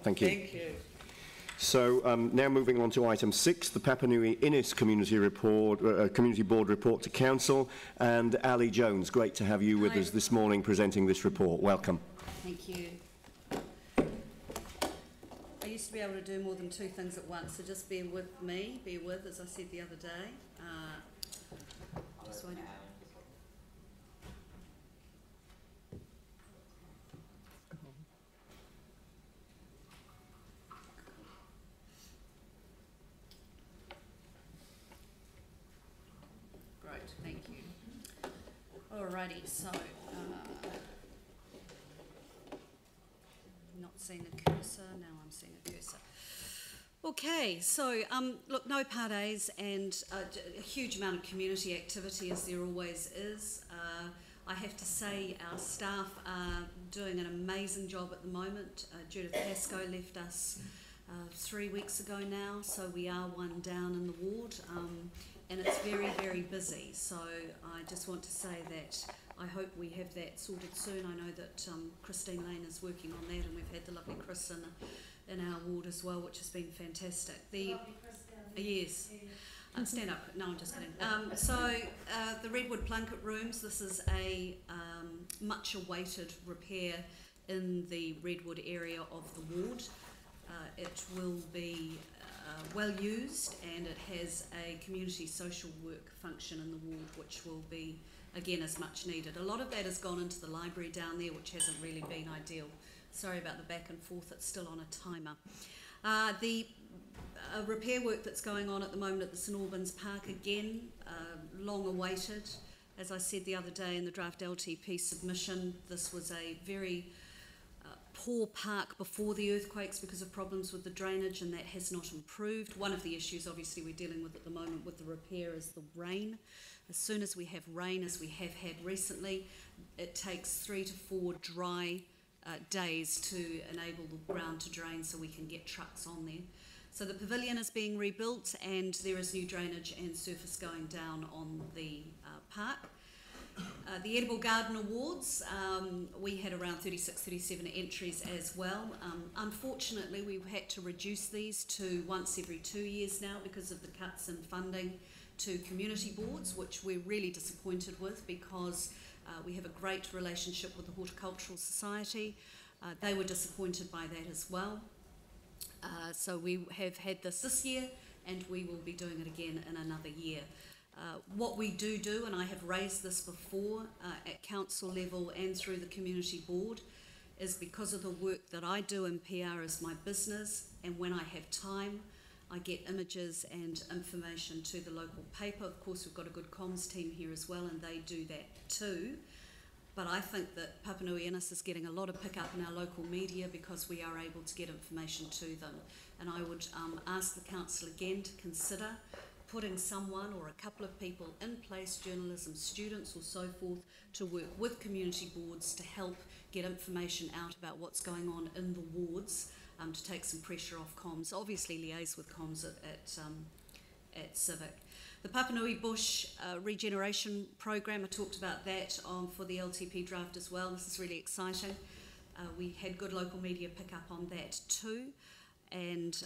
Thank you. Thank you. So now moving on to item 6, the Papanui-Innes Community Board report to Council. And Ali Jones, great to have you with us this morning presenting this report. Welcome. Thank you. I used to be able to do more than 2 things at once, so just bear with, as I said the other day. Just waiting. Great, thank you. Alrighty, so not seeing a cursor, now I'm seeing a cursor. Okay, so look, no Part A's and a huge amount of community activity, as there always is. I have to say our staff are doing an amazing job at the moment. Judith Pascoe left us 3 weeks ago now, so we are one down in the ward, and it's very, very busy. So I just want to say that I hope we have that sorted soon. I know that Christine Lane is working on that, and we've had the lovely Chris in our ward as well, which has been fantastic. Yes. Stand up. No, I'm just kidding. So the Redwood Plunkett Rooms, this is a much awaited repair in the Redwood area of the ward. It will be well used, and it has a community social work function in the ward, which will be, again, as much needed. A lot of that has gone into the library down there, which hasn't really been ideal. Sorry about the back and forth, it's still on a timer. The repair work that's going on at the moment at the St Albans Park, again, long awaited. As I said the other day in the draft LTP submission, this was a very poor park before the earthquakes because of problems with the drainage, and that has not improved. One of the issues obviously we're dealing with at the moment with the repair is the rain. As soon as we have rain, as we have had recently, it takes 3 to 4 dry days to enable the ground to drain so we can get trucks on there. So the pavilion is being rebuilt, and there is new drainage and surface going down on the park. The Edible Garden Awards, we had around 36, 37 entries as well. Unfortunately, we've had to reduce these to once every 2 years now because of the cuts in funding to community boards, which we're really disappointed with because we have a great relationship with the Horticultural Society. They were disappointed by that as well. So we have had this year, and we will be doing it again in another year. What we do, and I have raised this before at council level and through the community board, is because of the work that I do in PR as my business, and when I have time, I get images and information to the local paper. Of course, we've got a good comms team here as well, and they do that too. But I think that Papanui-Innes is getting a lot of pick up in our local media because we are able to get information to them. And I would ask the council again to consider putting someone or a couple of people in place, journalism students or so forth, to work with community boards to help get information out about what's going on in the wards, to take some pressure off comms. Obviously liaise with comms at Civic. The Papanui Bush regeneration program, I talked about that for the LTP draft as well. This is really exciting. We had good local media pick up on that too. And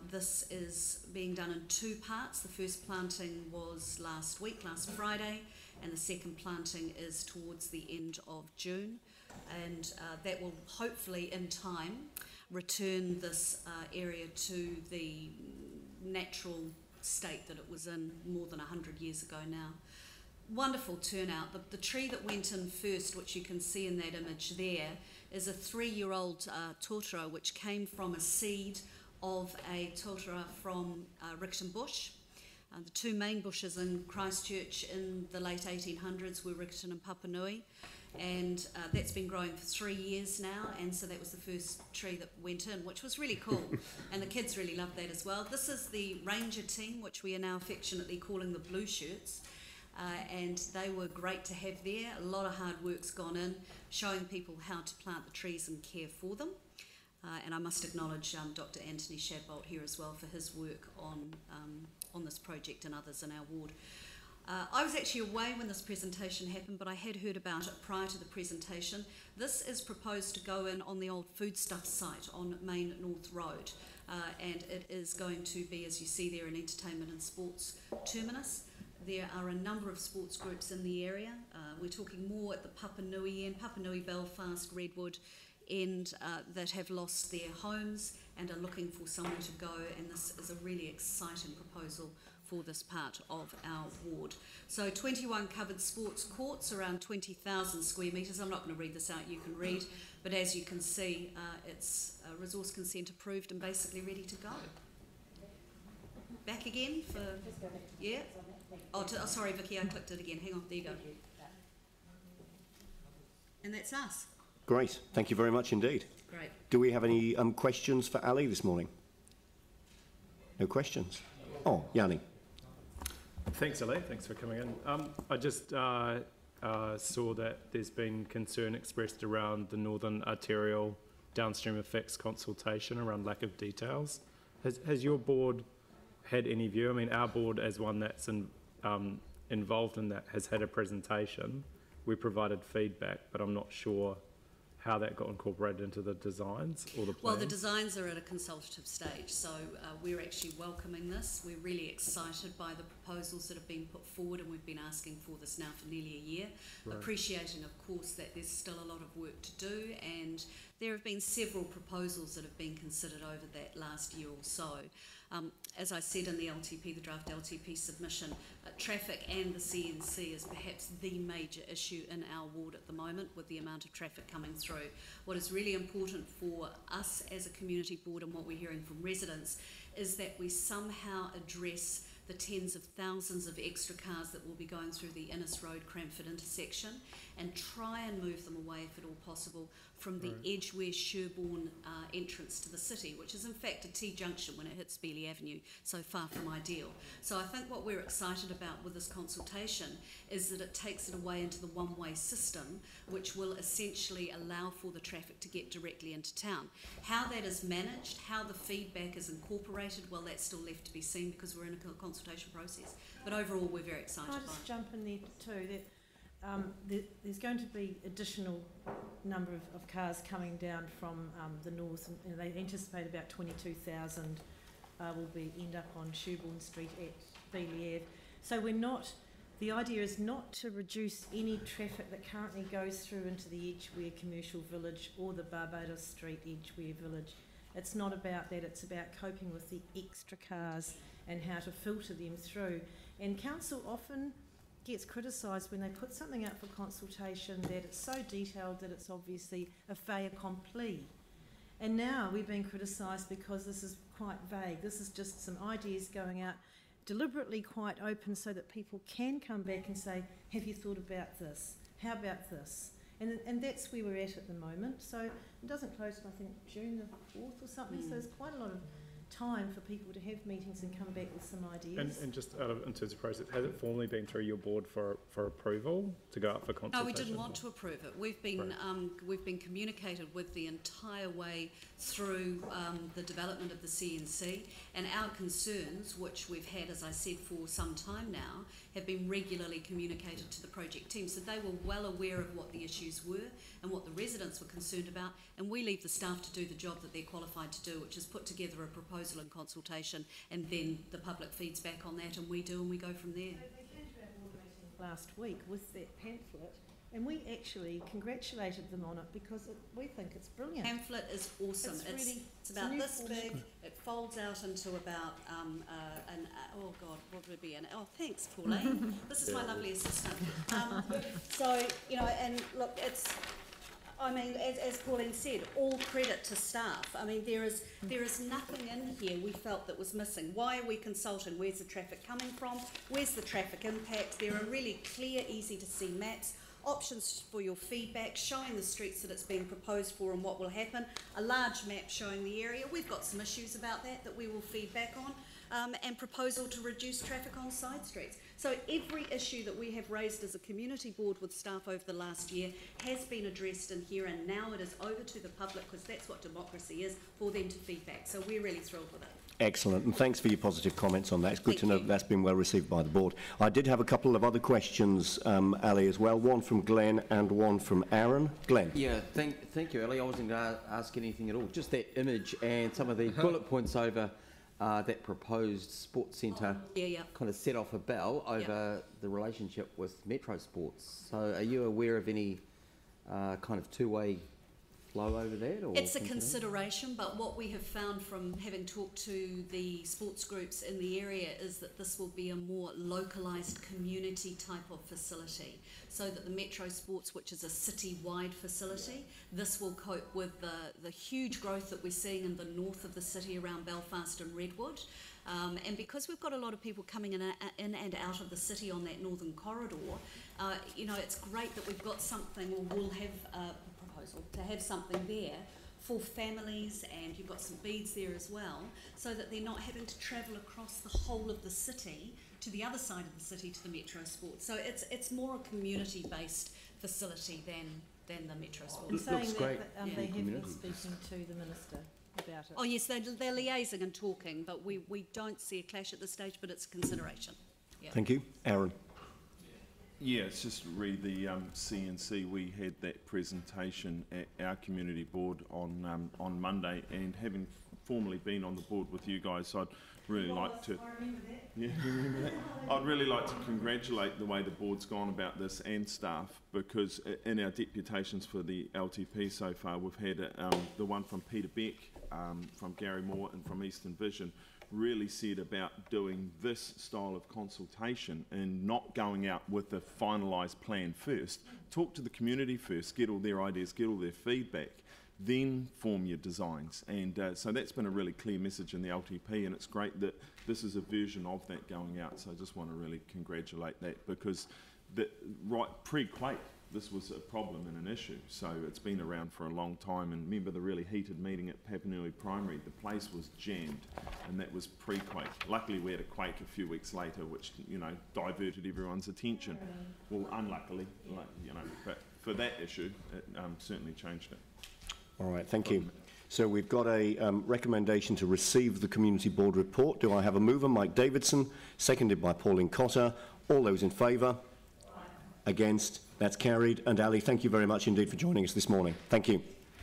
this is being done in 2 parts. The first planting was last Friday, and the second planting is towards the end of June. And that will hopefully in time return this area to the natural state that it was in more than 100 years ago now. Wonderful turnout. The tree that went in first, which you can see in that image there, is a 3-year-old totara which came from a seed of a totara from Riccarton Bush. The 2 main bushes in Christchurch in the late 1800s were Riccarton and Papanui, and that's been growing for 3 years now, and so that was the first tree that went in, which was really cool, and the kids really loved that as well. This is the ranger team, which we are now affectionately calling the Blue Shirts. And they were great to have there. A lot of hard work's gone in, showing people how to plant the trees and care for them. And I must acknowledge Dr. Anthony Shadbolt here as well for his work on this project and others in our ward. I was actually away when this presentation happened, but I had heard about it prior to the presentation. This is proposed to go in on the old foodstuff site on Main North Road, and it is going to be, as you see there, an entertainment and sports terminus. There are a number of sports groups in the area. We're talking more at the Papanui-Innes, Papanui, Belfast, Redwood end, that have lost their homes and are looking for somewhere to go, and this is a really exciting proposal for this part of our ward. So 21 covered sports courts, around 20,000 square metres. I'm not going to read this out, you can read, but as you can see, it's resource consent approved and basically ready to go. Back again for, yeah? Oh, sorry Vicky, I clicked it again, hang on, there you go. And that's us. Great, thank you very much indeed. Great. Do we have any questions for Ali this morning? No questions? Oh, Yanni. Thanks, Ali. Thanks for coming in. I just saw that there's been concern expressed around the Northern Arterial downstream effects consultation around lack of details. Has your board had any view? I mean, our board, as one that's involved in that, has had a presentation. We provided feedback, but I'm not sure how that got incorporated into the designs or the plans. Well, the designs are at a consultative stage, so we're actually welcoming this. We're really excited by the proposals that have been put forward, and we've been asking for this now for nearly a year, right. Appreciating, of course, that there's still a lot of work to do, and there have been several proposals that have been considered over that last year or so. As I said in the LTP, the draft LTP submission, traffic and the CNC is perhaps the major issue in our ward at the moment, with the amount of traffic coming through. What is really important for us as a community board, and what we're hearing from residents, is that we somehow address the tens of thousands of extra cars that will be going through the Innes Road Cranford intersection, and try and move them away, if at all possible, from the Edgware-Sherborne entrance to the city, which is in fact a T-junction when it hits Beeley Avenue, so far from ideal. So I think what we're excited about with this consultation is that it takes it away into the one-way system, which will essentially allow for the traffic to get directly into town. How that is managed, how the feedback is incorporated, well, that's still left to be seen, because we're in a consultation process. But overall, we're very excited by it. Can I just jump in there too? That there's going to be additional number of cars coming down from the north, and they anticipate about 22,000 will end up on Sherborne Street at Beeley Ave. So the idea is not to reduce any traffic that currently goes through into the Edgware Commercial Village or the Barbados Street Edgware Village. It's not about that, it's about coping with the extra cars and how to filter them through. And council often gets criticised when they put something out for consultation that it's so detailed that it's obviously a fait accompli. And now we're being criticised because this is quite vague. This is just some ideas going out, deliberately quite open, so that people can come back and say, have you thought about this? How about this? And that's where we're at the moment. So it doesn't close till, I think, June the 4th or something, so there's quite a lot of time for people to have meetings and come back with some ideas. And just in terms of process, has it formally been through your board for approval to go up for consultation? No, we didn't want to approve it. We've been communicated with the entire way through the development of the CNC, and our concerns, which we've had, as I said, for some time now, have been regularly communicated to the project team, so they were well aware of what the issues were and what the residents were concerned about, and we leave the staff to do the job that they're qualified to do, which is put together a proposal and consultation, and then the public feeds back on that, and we go from there. They came to our board meeting last week with that pamphlet, and we actually congratulated them on it because we think it's brilliant. Pamphlet is awesome. It's about this big. It folds out into about oh God, what would it be? Thanks, Pauline. This is my lovely assistant. So and look, it's. I mean, as Pauline said, all credit to staff. I mean, there is nothing in here we felt that was missing. Why are we consulting? Where's the traffic coming from? Where's the traffic impact? There are really clear, easy to see maps, options for your feedback, showing the streets that it's being proposed for and what will happen, a large map showing the area. We've got some issues about that we will feed back on, and proposal to reduce traffic on side streets. So every issue that we have raised as a community board with staff over the last year has been addressed in here, and now it is over to the public, because that's what democracy is, for them to feedback. So we're really thrilled with it. Excellent, and thanks for your positive comments on that. It's good to know that's been well received by the board. I did have a couple of other questions, Ali, as well. One from Glenn and one from Aaron. Glenn. Yeah, thank you, Ali. I wasn't going to ask anything at all. Just that image and some of the bullet points over that proposed sports centre kind of set off a bell over the relationship with Metro Sports. So are you aware of any kind of two-way flow over that? Or it's a consideration, but what we have found from having talked to the sports groups in the area is that this will be a more localised community type of facility, so that the Metro Sports, which is a city-wide facility, this will cope with the huge growth that we're seeing in the north of the city around Belfast and Redwood. And because we've got a lot of people coming in and out of the city on that northern corridor, you know, it's great that we've got something, or we'll have to have something there for families, and you've got some beads there as well, so that they're not having to travel across the whole of the city to the other side of the city to the Metro Sports. So it's more a community-based facility than the Metro Sports. And saying that great. they have been speaking to the Minister about it. Oh yes, they're liaising and talking, but we don't see a clash at this stage, but it's a consideration. Yeah. Thank you. Aaron. Yeah, it's just re the CNC. We had that presentation at our community board on Monday, and having formally been on the board with you guys, I'd really like to. I remember that. Yeah, you remember that? I'd really like to congratulate the way the board's gone about this, and staff, because in our deputations for the LTP so far, we've had the one from Peter Beck, from Gary Moore, and from Eastern Vision, really said about doing this style of consultation and not going out with a finalised plan first. Talk to the community first, get all their ideas, get all their feedback, then form your designs. And so that's been a really clear message in the LTP, and it's great that this is a version of that going out. So I just want to really congratulate that, because right pre-Quake, this was a problem and an issue. So it's been around for a long time. And remember the really heated meeting at Papanui Primary, the place was jammed, and that was pre-Quake. Luckily we had a quake a few weeks later, which, you know, diverted everyone's attention. Well, unluckily, like, you know, but for that issue, it certainly changed it. All right, thank you. So we've got a recommendation to receive the Community Board report. Do I have a mover? Mike Davidson, seconded by Pauline Cotter. All those in favour? Against? That's carried. And Ali, thank you very much indeed for joining us this morning. Thank you.